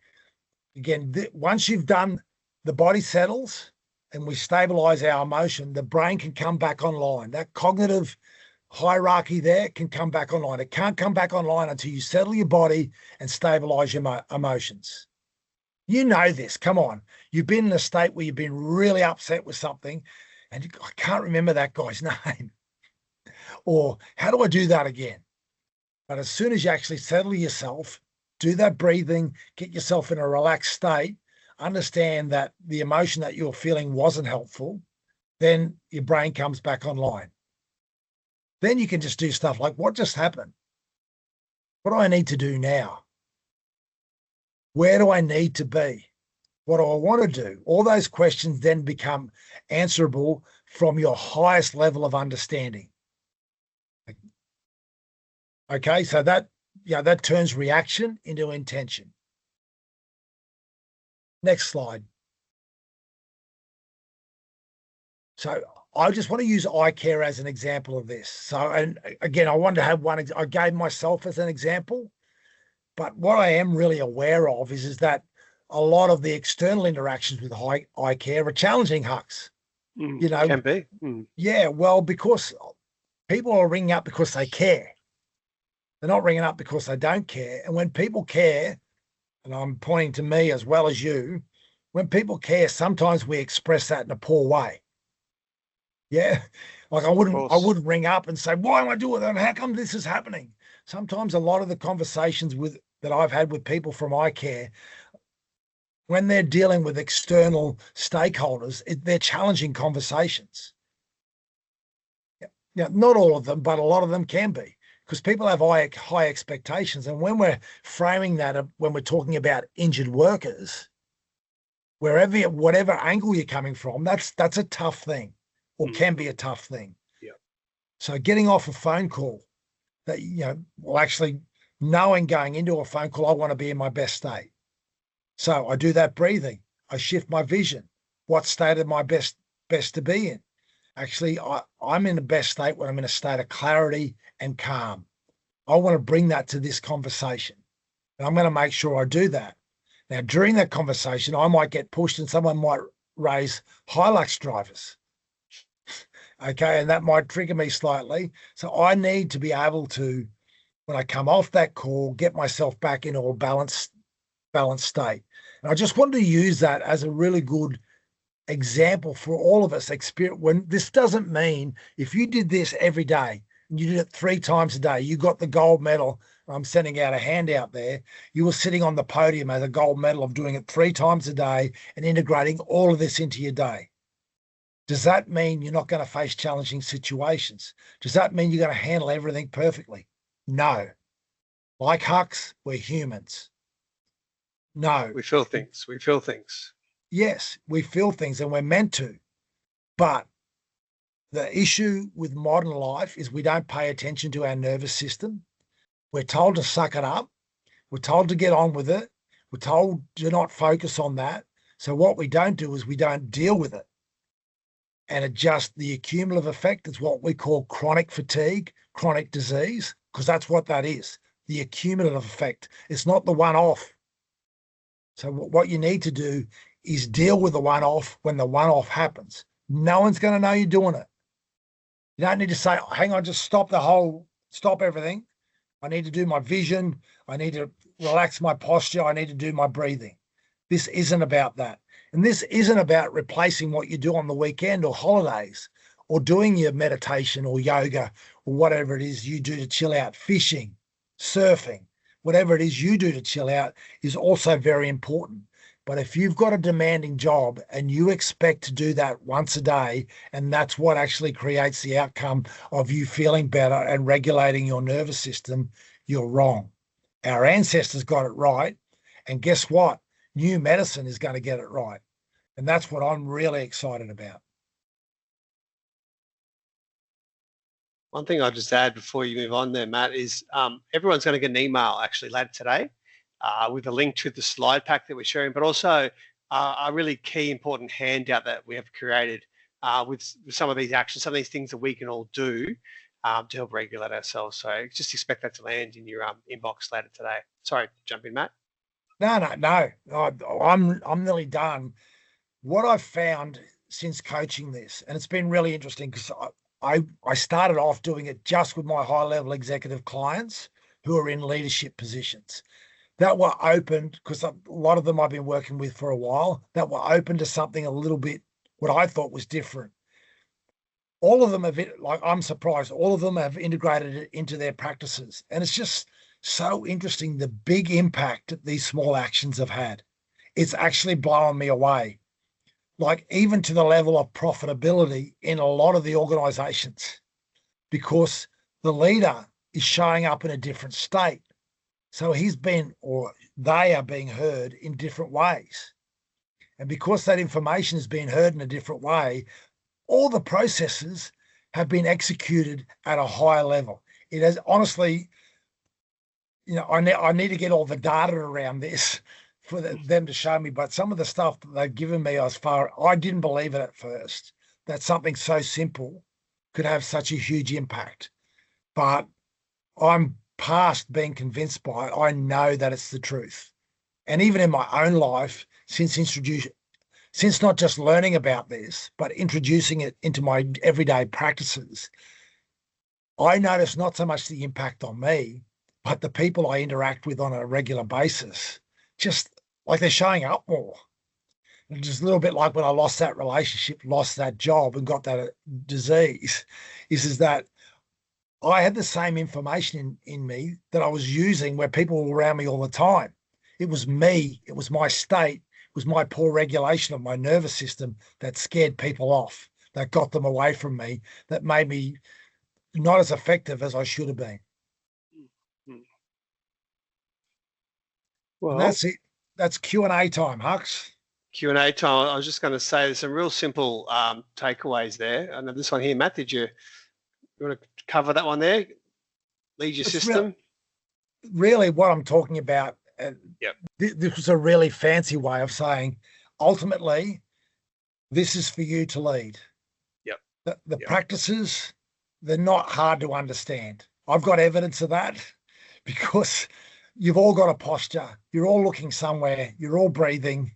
again, once you've done, the body settles and we stabilize our emotion, the brain can come back online. That cognitive hierarchy there can come back online. It can't come back online until you settle your body and stabilize your emotions. You know this. Come on. You've been in a state where you've been really upset with something and I can't remember that guy's name. Or how do I do that again? But as soon as you actually settle yourself, do that breathing, get yourself in a relaxed state, understand that the emotion that you're feeling wasn't helpful, then your brain comes back online. Then you can just do stuff like, what just happened? What do I need to do now? Where do I need to be? What do I want to do? All those questions then become answerable from your highest level of understanding. Okay, so that turns reaction into intention. Next slide. So I just want to use icare as an example of this. So, and again, I wanted to have one. I gave myself as an example, but what I am really aware of is that a lot of the external interactions with icare are challenging, Hux. Can be. Yeah, well, because people are ringing up because they care. They're not ringing up because they don't care. And when people care, and I'm pointing to me as well as you, when people care, sometimes we express that in a poor way. Yeah. Like I wouldn't ring up and say, why am I doing that? And how come this is happening? Sometimes a lot of the conversations that I've had with people from icare, when they're dealing with external stakeholders, they're challenging conversations. Yeah, not all of them, but a lot of them can be, because people have high expectations. And when we're framing that, when we're talking about injured workers, whatever angle you're coming from, that's a tough thing, or can be a tough thing. Yeah. So getting off a phone call, that actually knowing going into a phone call, I want to be in my best state. So I do that breathing. I shift my vision. What state am I best to be in? Actually, I'm in the best state when I'm in a state of clarity and calm. I want to bring that to this conversation, and I'm going to make sure I do that. Now, during that conversation, I might get pushed and someone might raise Hilux drivers. Okay, and that might trigger me slightly. So I need to be able to, when I come off that call, get myself back into a balanced state. And I just wanted to use that as a really good example for all of us. When this doesn't mean if you did this every day and you did it 3 times a day, you got the gold medal. I'm sending out a handout there. You were sitting on the podium as a gold medal of doing it 3 times a day and integrating all of this into your day. Does that mean you're not going to face challenging situations? Does that mean you're going to handle everything perfectly? No. Like Hux, we're humans. No. We feel things. Yes, we feel things and we're meant to. But the issue with modern life is we don't pay attention to our nervous system. We're told to suck it up. We're told to get on with it. We're told to not focus on that. So what we don't do is we don't deal with it and adjust the cumulative effect. It's what we call chronic fatigue, chronic disease, because that's what that is, the cumulative effect. It's not the one-off. So what you need to do is deal with the one-off when the one-off happens. No one's going to know you're doing it. You don't need to say, hang on, just stop everything. I need to do my vision. I need to relax my posture. I need to do my breathing. This isn't about that. And this isn't about replacing what you do on the weekend or holidays or doing your meditation or yoga or whatever it is you do to chill out. Fishing, surfing, whatever it is you do to chill out is also very important. But if you've got a demanding job and you expect to do that once a day, and that's what actually creates the outcome of you feeling better and regulating your nervous system, you're wrong. Our ancestors got it right. And guess what? New medicine is going to get it right. And that's what I'm really excited about. One thing I'll just add before you move on there, Matt, is everyone's going to get an email actually later today with a link to the slide pack that we're sharing, but also a really key important handout that we have created with some of these actions, some of these things that we can all do to help regulate ourselves. So just expect that to land in your inbox later today. Sorry, jump in, Matt. No. I'm nearly done. What I've found since coaching this, and it's been really interesting because I started off doing it just with my high-level executive clients who are in leadership positions that were open, because a lot of them I've been working with for a while, that were open to something a little bit what I thought was different. All of them have, like, I'm surprised, all of them have integrated it into their practices. And it's just so interesting, the big impact that these small actions have had. It's actually blowing me away. Like, even to the level of profitability in a lot of the organizations, because the leader is showing up in a different state. So they are being heard in different ways. And because that information is being heard in a different way, all the processes have been executed at a higher level. It has, honestly, I need to get all the data around this for them to show me, but some of the stuff that they've given me I didn't believe it at first, that something so simple could have such a huge impact. But I'm past being convinced by it. I know that it's the truth. And even in my own life, since not just learning about this, but introducing it into my everyday practices, I notice not so much the impact on me, but the people I interact with on a regular basis, just like they're showing up more. And just a little bit like when I lost that relationship, lost that job, and got that disease, is that I had the same information in me that I was using where people were around me all the time. It was me. It was my state. It was my poor regulation of my nervous system that scared people off, that got them away from me, that made me not as effective as I should have been. Well, and that's it. That's Q&A time, Hux. Q&A time. I was just going to say there's some real simple takeaways there. I know this one here, Matt, did you want to cover that one there? Lead your system. Really what I'm talking about, yep. This was a really fancy way of saying, ultimately, this is for you to lead. Yep. The practices, they're not hard to understand. I've got evidence of that because you've all got a posture. You're all looking somewhere. You're all breathing.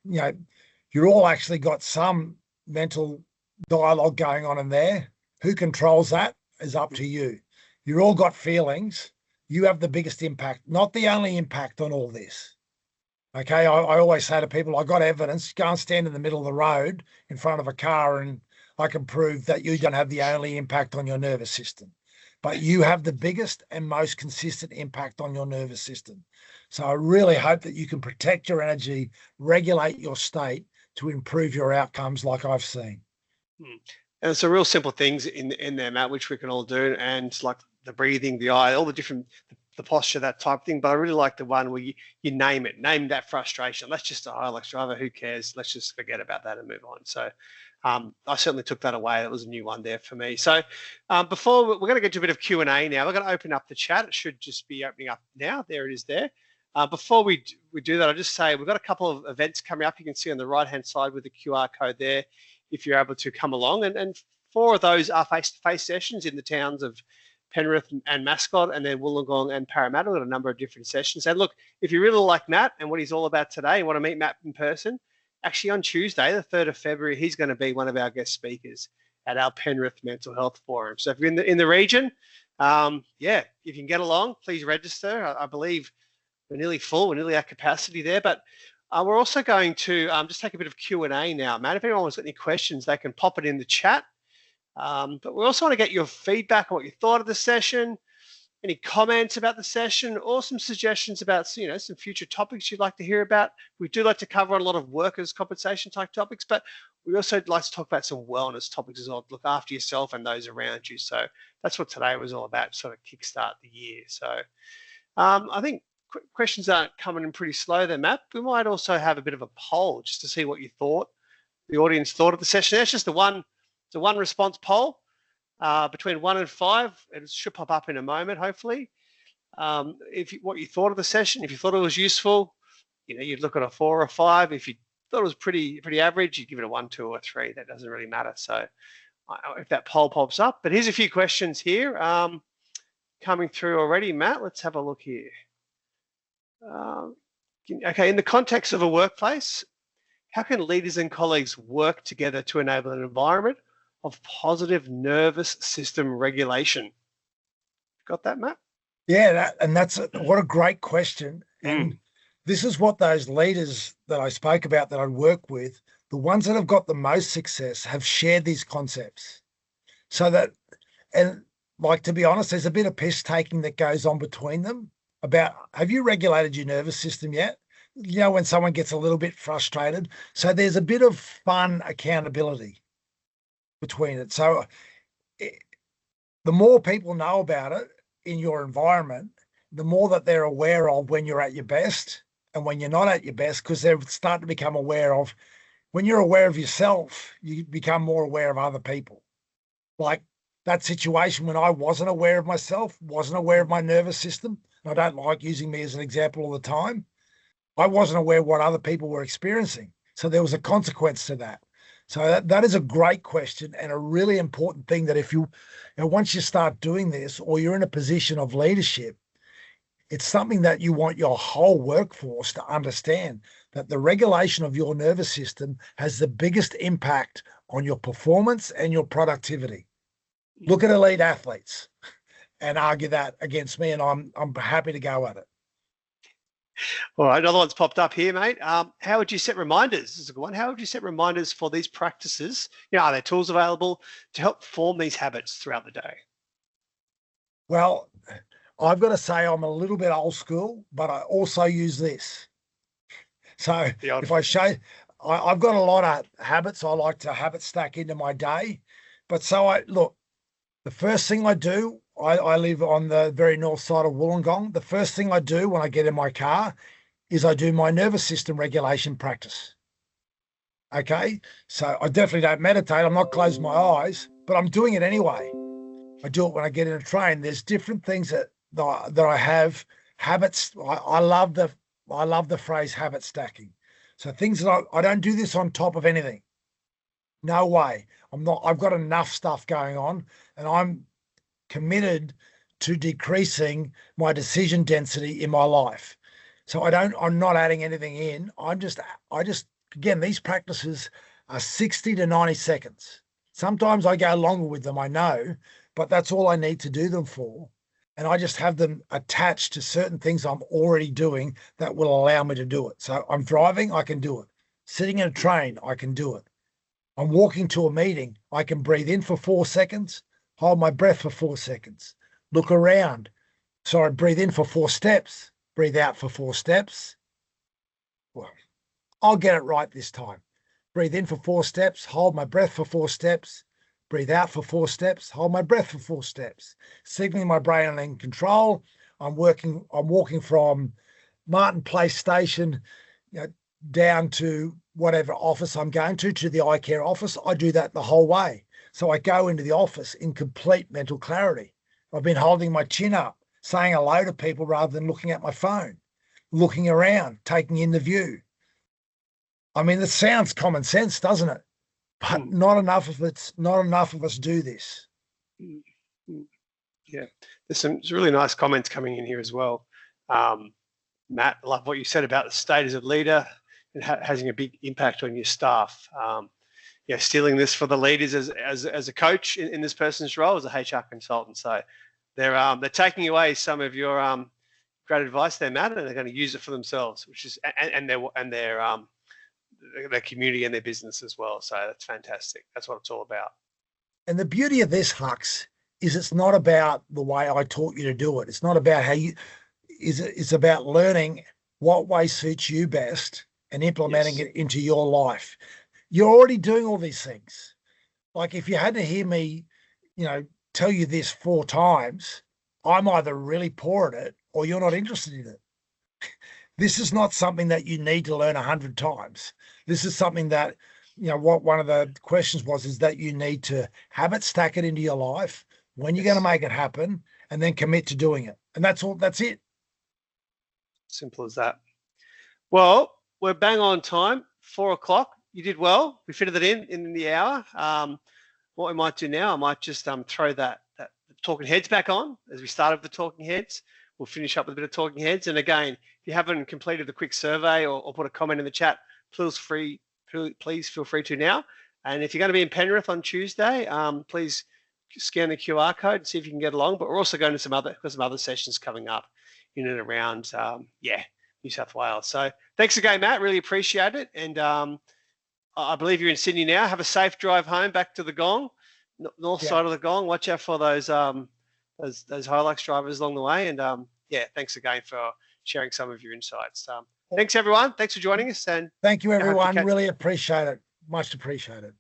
You're all actually got some mental dialogue going on in there. Who controls that is up to you. You're all got feelings. You have the biggest impact, not the only impact on all this. Okay, I always say to people, I got evidence. Go and stand in the middle of the road in front of a car and I can prove that you don't have the only impact on your nervous system. But you have the biggest and most consistent impact on your nervous system. So I really hope that you can protect your energy, regulate your state to improve your outcomes like I've seen. And it's a real simple things in there, Matt, which we can all do. And like the breathing, the eye, all the different, the posture, that type of thing. But I really like the one where you name it, name that frustration. That's just a Hilux driver. Who cares? Let's just forget about that and move on. So I certainly took that away. That was a new one there for me. So before we're going to get to a bit of Q&A now, we're going to open up the chat. It should just be opening up now. There it is there. Before we do that, I'll just say we've got a couple of events coming up. You can see on the right-hand side with the QR code there, if you're able to come along. And 4 of those are face-to-face sessions in the towns of Penrith and Mascot, and then Wollongong and Parramatta. We've got a number of different sessions. And look, if you really like Matt and what he's all about today, and want to meet Matt in person, actually on Tuesday, the 3rd of February, he's going to be one of our guest speakers at our Penrith Mental Health Forum. So if you're in the region, if you can get along, please register. I believe we're nearly full. We're nearly at capacity there. But we're also going to just take a bit of Q&A now, Matt. If anyone's got any questions, they can pop it in the chat. But we also want to get your feedback on what you thought of the session, any comments about the session, or some suggestions about some future topics you'd like to hear about. We do like to cover a lot of workers' compensation type topics, but we also like to talk about some wellness topics as well. Look after yourself and those around you. So that's what today was all about, sort of kickstart the year. So I think questions aren't coming in pretty slow there, Matt. We might also have a bit of a poll just to see what you thought, the audience thought of the session. It's just it's a one response poll between 1 and 5. It should pop up in a moment, hopefully. What you thought of the session, if you thought it was useful, you'd look at a 4 or a 5. If you thought it was pretty average, you'd give it a 1, 2, or 3. That doesn't really matter. So if that poll pops up, but here's a few questions here coming through already, Matt. Let's have a look here. Okay, in the context of a workplace, how can leaders and colleagues work together to enable an environment of positive nervous system regulation? Got that, Matt? Yeah, what a great question. And this is what those leaders that I spoke about that I work with, the ones that have got the most success, have shared these concepts. So that, and like, to be honest, there's a bit of piss taking that goes on between them about, have you regulated your nervous system yet? When someone gets a little bit frustrated. So there's a bit of fun accountability between it. So the more people know about it in your environment, the more that they're aware of when you're at your best and when you're not at your best, because they're starting to become aware of, when you're aware of yourself, you become more aware of other people. Like that situation when I wasn't aware of myself, wasn't aware of my nervous system. I don't like using me as an example all the time. I wasn't aware of what other people were experiencing. So there was a consequence to that. So that is a great question and a really important thing that if once you start doing this or you're in a position of leadership, it's something that you want your whole workforce to understand, that the regulation of your nervous system has the biggest impact on your performance and your productivity. Look at elite athletes and argue that against me, and I'm happy to go at it. All right, another one's popped up here, mate. How would you set reminders? This is a good one. How would you set reminders for these practices? Are there tools available to help form these habits throughout the day? Well, I've got to say I'm a little bit old school, but I also use this. So if I show, I've got a lot of habits. I like to habit stack into my day. But the first thing I do, I live on the very north side of Wollongong. The first thing I do when I get in my car is I do my nervous system regulation practice. Okay, so I definitely don't meditate. I'm not closing my eyes, but I'm doing it anyway. I do it when I get in a train. There's different things that I have habits. I love the phrase habit stacking. So things that I don't do this on top of anything. No way. I've got enough stuff going on, and I'm committed to decreasing my decision density in my life. So I'm not adding anything in. Again, these practices are 60 to 90 seconds. Sometimes I go longer with them, I know, but that's all I need to do them for. And I just have them attached to certain things I'm already doing that will allow me to do it. So I'm driving, I can do it. Sitting in a train, I can do it. I'm walking to a meeting, I can breathe in for 4 seconds, hold my breath for 4 seconds, look around. Sorry, breathe in for 4 steps, breathe out for 4 steps. Well, I'll get it right this time. Breathe in for 4 steps, hold my breath for 4 steps, breathe out for 4 steps, hold my breath for 4 steps. Signaling my brain I'm in control. I'm walking from Martin Place Station, down to whatever office I'm going to the icare office. I do that the whole way. So I go into the office in complete mental clarity. I've been holding my chin up, saying hello to people rather than looking at my phone, looking around, taking in the view. I mean, it sounds common sense, doesn't it? But not enough of us do this. Yeah, there's some really nice comments coming in here as well. Matt, I love what you said about the state as a leader and having a big impact on your staff. Stealing this for the leaders as a coach in this person's role as a HR consultant. So they're taking away some of your great advice there, Matt, and they're going to use it for themselves, which is and their community and their business as well. So that's fantastic. That's what it's all about. And the beauty of this, Hux, is it's not about the way I taught you to do it. It's not about it's about learning what way suits you best and implementing it into your life. You're already doing all these things. Like if you had to hear me, tell you this 4 times, I'm either really poor at it or you're not interested in it. This is not something that you need to learn 100 times. This is something that, what one of the questions was, is that you need to have it, stack it into your life when you're going to make it happen, and then commit to doing it. And that's all. That's it. Simple as that. Well, we're bang on time, 4 o'clock. You did well. We fitted it in the hour. What we might do now, I might just throw that Talking Heads back on as we started with the Talking Heads. We'll finish up with a bit of Talking Heads. And again, if you haven't completed the quick survey or put a comment in the chat, please feel free to now. And if you're going to be in Penrith on Tuesday, please scan the QR code and see if you can get along. But we're also going to some other sessions coming up in and around, New South Wales. So thanks again, Matt. Really appreciate it. And I believe you're in Sydney now. Have a safe drive home back to the Gong, north side of the Gong. Watch out for those Hilux drivers along the way. And thanks again for sharing some of your insights. Thanks everyone. Thanks for joining us. And thank you everyone. Really appreciate it. Much appreciated.